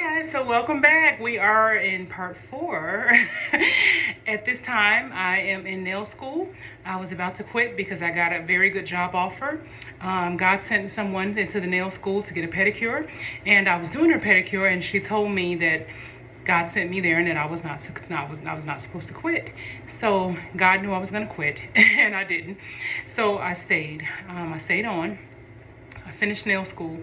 guys, so welcome back. We are in part 4. At this time, I am in nail school. I was about to quit because I got a very good job offer. God sent someone into the nail school to get a pedicure, and I was doing her pedicure, and she told me that God sent me there and that I was not supposed to quit. So God knew I was going to quit, and I didn't. So I stayed. I stayed on. I finished nail school,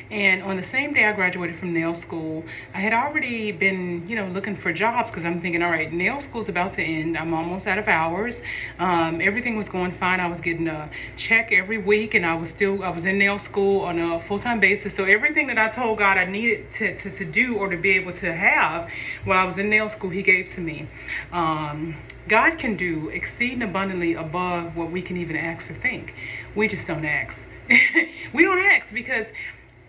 and on the same day I graduated from nail school, I had already been, looking for jobs because I'm thinking, all right, nail school's about to end. I'm almost out of hours. Everything was going fine. I was getting a check every week, and I was in nail school on a full-time basis. So everything that I told God I needed to do or to be able to have while I was in nail school, He gave to me. God can do exceeding abundantly above what we can even ask or think. We just don't ask. We don't ask because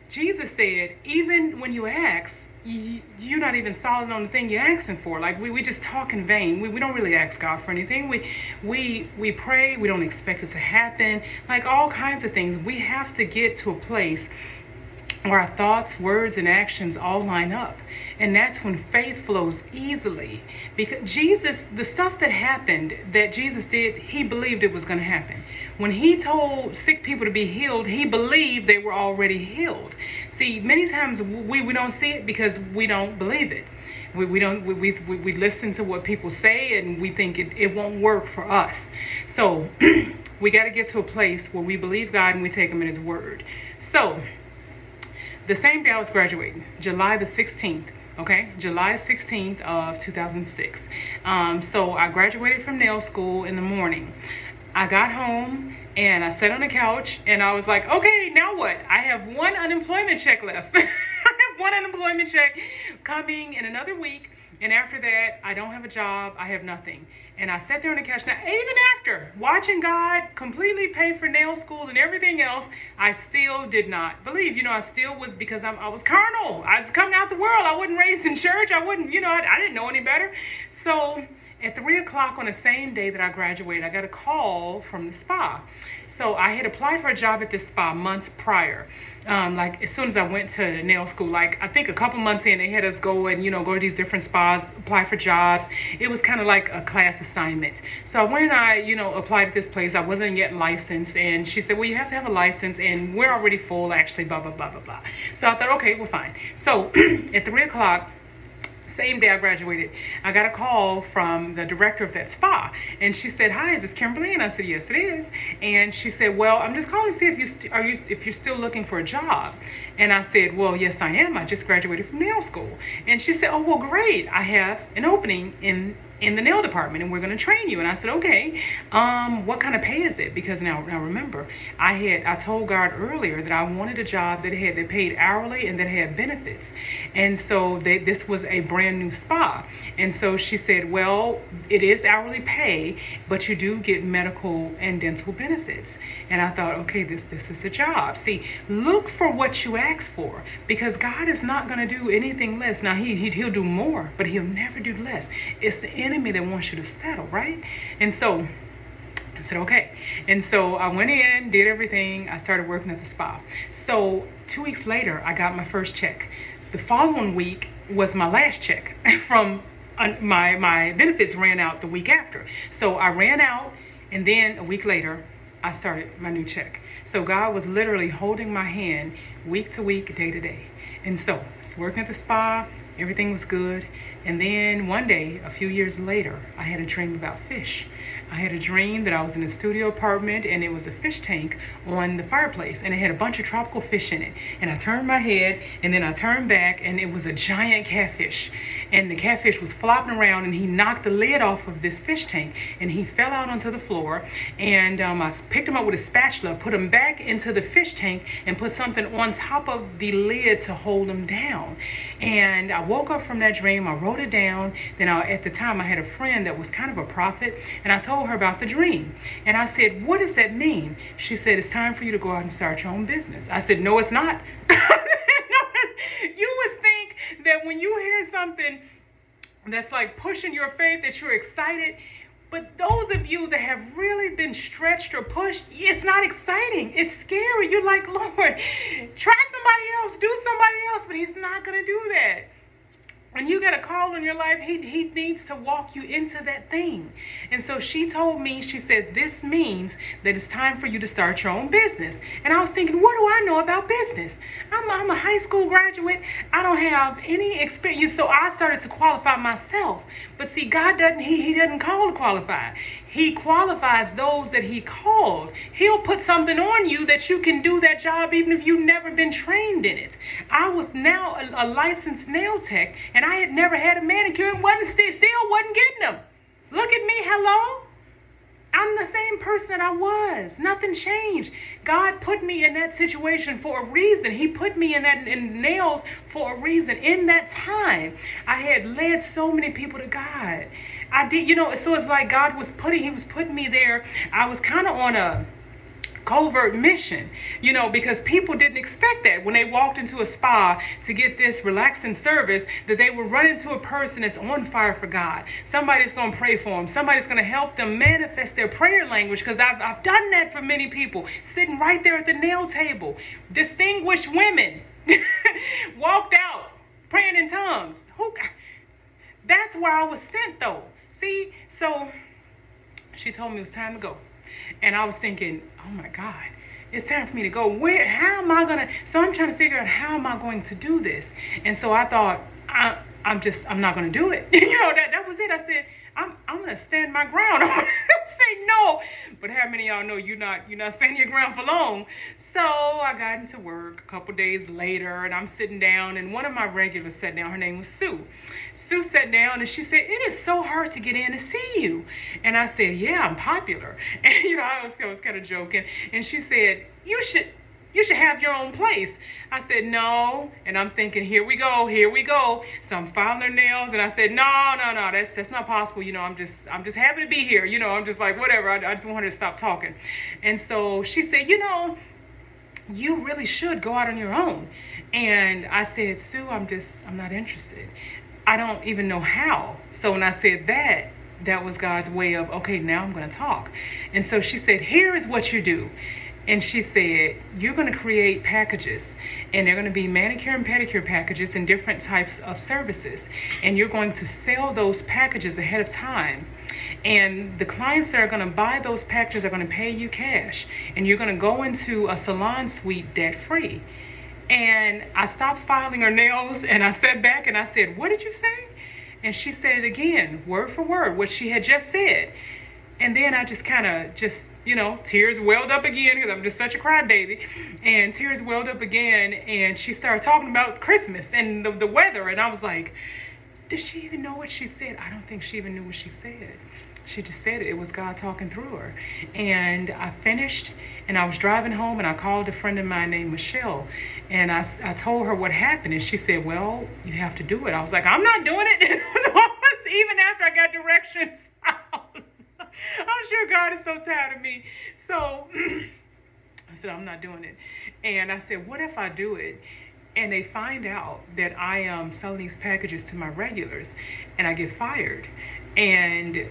Jesus said, even when you ask, you're not even solid on the thing you're asking for. Like we just talk in vain. We don't really ask God for anything. We pray. We don't expect it to happen. Like all kinds of things. We have to get to a place where our thoughts, words, and actions all line up. And that's when faith flows easily. Because the stuff that happened, that Jesus did, He believed it was going to happen. When He told sick people to be healed, He believed they were already healed. See, many times we don't see it because we don't believe it. We listen to what people say and we think it won't work for us. So we got to get to a place where we believe God and we take Him at His word. So the same day I was graduating, July the 16th, okay? July 16th of 2006. So I graduated from nail school in the morning. I got home and I sat on the couch and I was like, okay, now what? I have one unemployment check left. I have one unemployment check coming in another week. And after that, I don't have a job. I have nothing. And I sat there on the couch. Now, even after watching God completely pay for nail school and everything else, I still did not believe. I still was, because I was carnal. I was coming out the world. I wasn't raised in church. I didn't know any better. So at 3 o'clock on the same day that I graduated, I got a call from the spa. So I had applied for a job at this spa months prior. Like as soon as I went to nail school, like I think a couple months in, they had us go and, go to these different spas, apply for jobs. It was kind of like a class assignment. So when I, applied at this place, I wasn't yet licensed. And she said, well, you have to have a license and we're already full, actually, blah, blah, blah, blah, blah. So I thought, okay, well, fine. So at 3 o'clock, same day I graduated, I got a call from the director of that spa, and she said, "Hi, is this Kimberly?" And I said, "Yes, it is." And she said, "Well, I'm just calling to see if you're still looking for a job." And I said, "Well, yes, I am. I just graduated from nail school." And she said, "Oh, well, great. I have an opening in the nail department and we're going to train you." And I said, okay, what kind of pay is it? Because now remember, I told God earlier that I wanted a job that paid hourly and that had benefits. And so this was a brand new spa. And so she said, well, it is hourly pay, but you do get medical and dental benefits. And I thought, okay, this is a job. See, look for what you ask for, because God is not going to do anything less. Now he'll do more, but He'll never do less. It's the enemy that wants you to settle, right? And so I said, okay. And so I went in, did everything. I started working at the spa. So 2 weeks later, I got my first check. The following week was my last check from my benefits ran out the week after. So I ran out, and then a week later, I started my new check. So God was literally holding my hand week to week, day to day. And so I was working at the spa. Everything was good. And then one day, a few years later, I had a dream about fish. I had a dream that I was in a studio apartment and it was a fish tank on the fireplace and it had a bunch of tropical fish in it. And I turned my head and then I turned back and it was a giant catfish. And the catfish was flopping around and he knocked the lid off of this fish tank and he fell out onto the floor. And I picked him up with a spatula, put him back into the fish tank and put something on top of the lid to hold him down. And I woke up from that dream. I wrote it down. Then at the time I had a friend that was kind of a prophet, and I told her about the dream. And I said, what does that mean? She said, it's time for you to go out and start your own business. I said, no, it's not. You would think that when you hear something that's like pushing your faith, that you're excited. But those of you that have really been stretched or pushed, it's not exciting. It's scary. You're like, Lord, try somebody else, do somebody else. But He's not going to do that. when you get a call in your life, he needs to walk you into that thing. And so she told me, she said, this means that it's time for you to start your own business. And I was thinking, what do I know about business? I'm a high school graduate. I don't have any experience. So I started to qualify myself. But see, God doesn't, he doesn't call to qualify. He qualifies those that he called. He'll put something on you that you can do that job even if you've never been trained in it. I was now a licensed nail tech, and I had never had a manicure and still wasn't getting them. Look at me, hello? I'm the same person that I was. Nothing changed. God put me in that situation for a reason. He put me in nails for a reason. In that time, I had led so many people to God. I did, so it's like God was he was putting me there. I was kind of on a covert mission, because people didn't expect that when they walked into a spa to get this relaxing service, that they would run into a person that's on fire for God. Somebody's going to pray for them. Somebody's going to help them manifest their prayer language, because I've done that for many people, sitting right there at the nail table. Distinguished women walked out praying in tongues. That's where I was sent, though. See, so she told me it was time to go. And I was thinking, oh my God, it's time for me to go. How am I going to? So I'm trying to figure out, how am I going to do this? And so I thought, I'm not going to do it. That was it. I said, I'm going to stand my ground. I'm going to say no. But how many of y'all know you're not standing your ground for long? So I got into work a couple days later, and I'm sitting down, and one of my regulars sat down. Her name was Sue. Sue sat down, and she said, it is so hard to get in to see you. And I said, yeah, I'm popular. And, I was kind of joking. And she said, you should have your own place. I said, no. And I'm thinking, here we go. So I'm filing her nails. And I said, no, that's not possible. I'm just happy to be here. I'm just like, whatever. I just want her to stop talking. And so she said, you really should go out on your own. And I said, Sue, I'm not interested. I don't even know how. So when I said that was God's way of, okay, now I'm going to talk. And so she said, here is what you do. And she said, you're going to create packages, and they're going to be manicure and pedicure packages and different types of services. And you're going to sell those packages ahead of time. And the clients that are going to buy those packages are going to pay you cash. And you're going to go into a salon suite debt-free. And I stopped filing her nails, and I sat back and I said, what did you say? And she said it again, word for word, what she had just said. And then I just tears welled up again, because I'm just such a crybaby. And tears welled up again, and she started talking about Christmas and the weather. And I was like, did she even know what she said? I don't think she even knew what she said. She just said it. It was God talking through her. And I finished, and I was driving home, and I called a friend of mine named Michelle. And I told her what happened. And she said, well, you have to do it. I was like, I'm not doing it. It was almost even after I got directions out. I'm sure God is so tired of me. So I said, I'm not doing it. And I said, what if I do it and they find out that I am selling these packages to my regulars and I get fired? And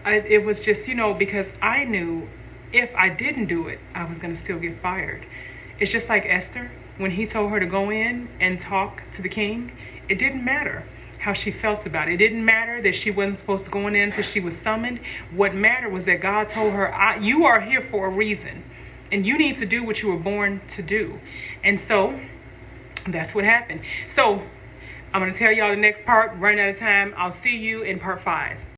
it was just, because I knew if I didn't do it, I was going to still get fired. It's just like Esther, when he told her to go in and talk to the king, it didn't matter how she felt about it. It didn't matter that she wasn't supposed to go in until she was summoned. What mattered was that God told her, you are here for a reason, and you need to do what you were born to do. And so that's what happened. So I'm going to tell y'all the next part. Running out of time. I'll see you in part 5.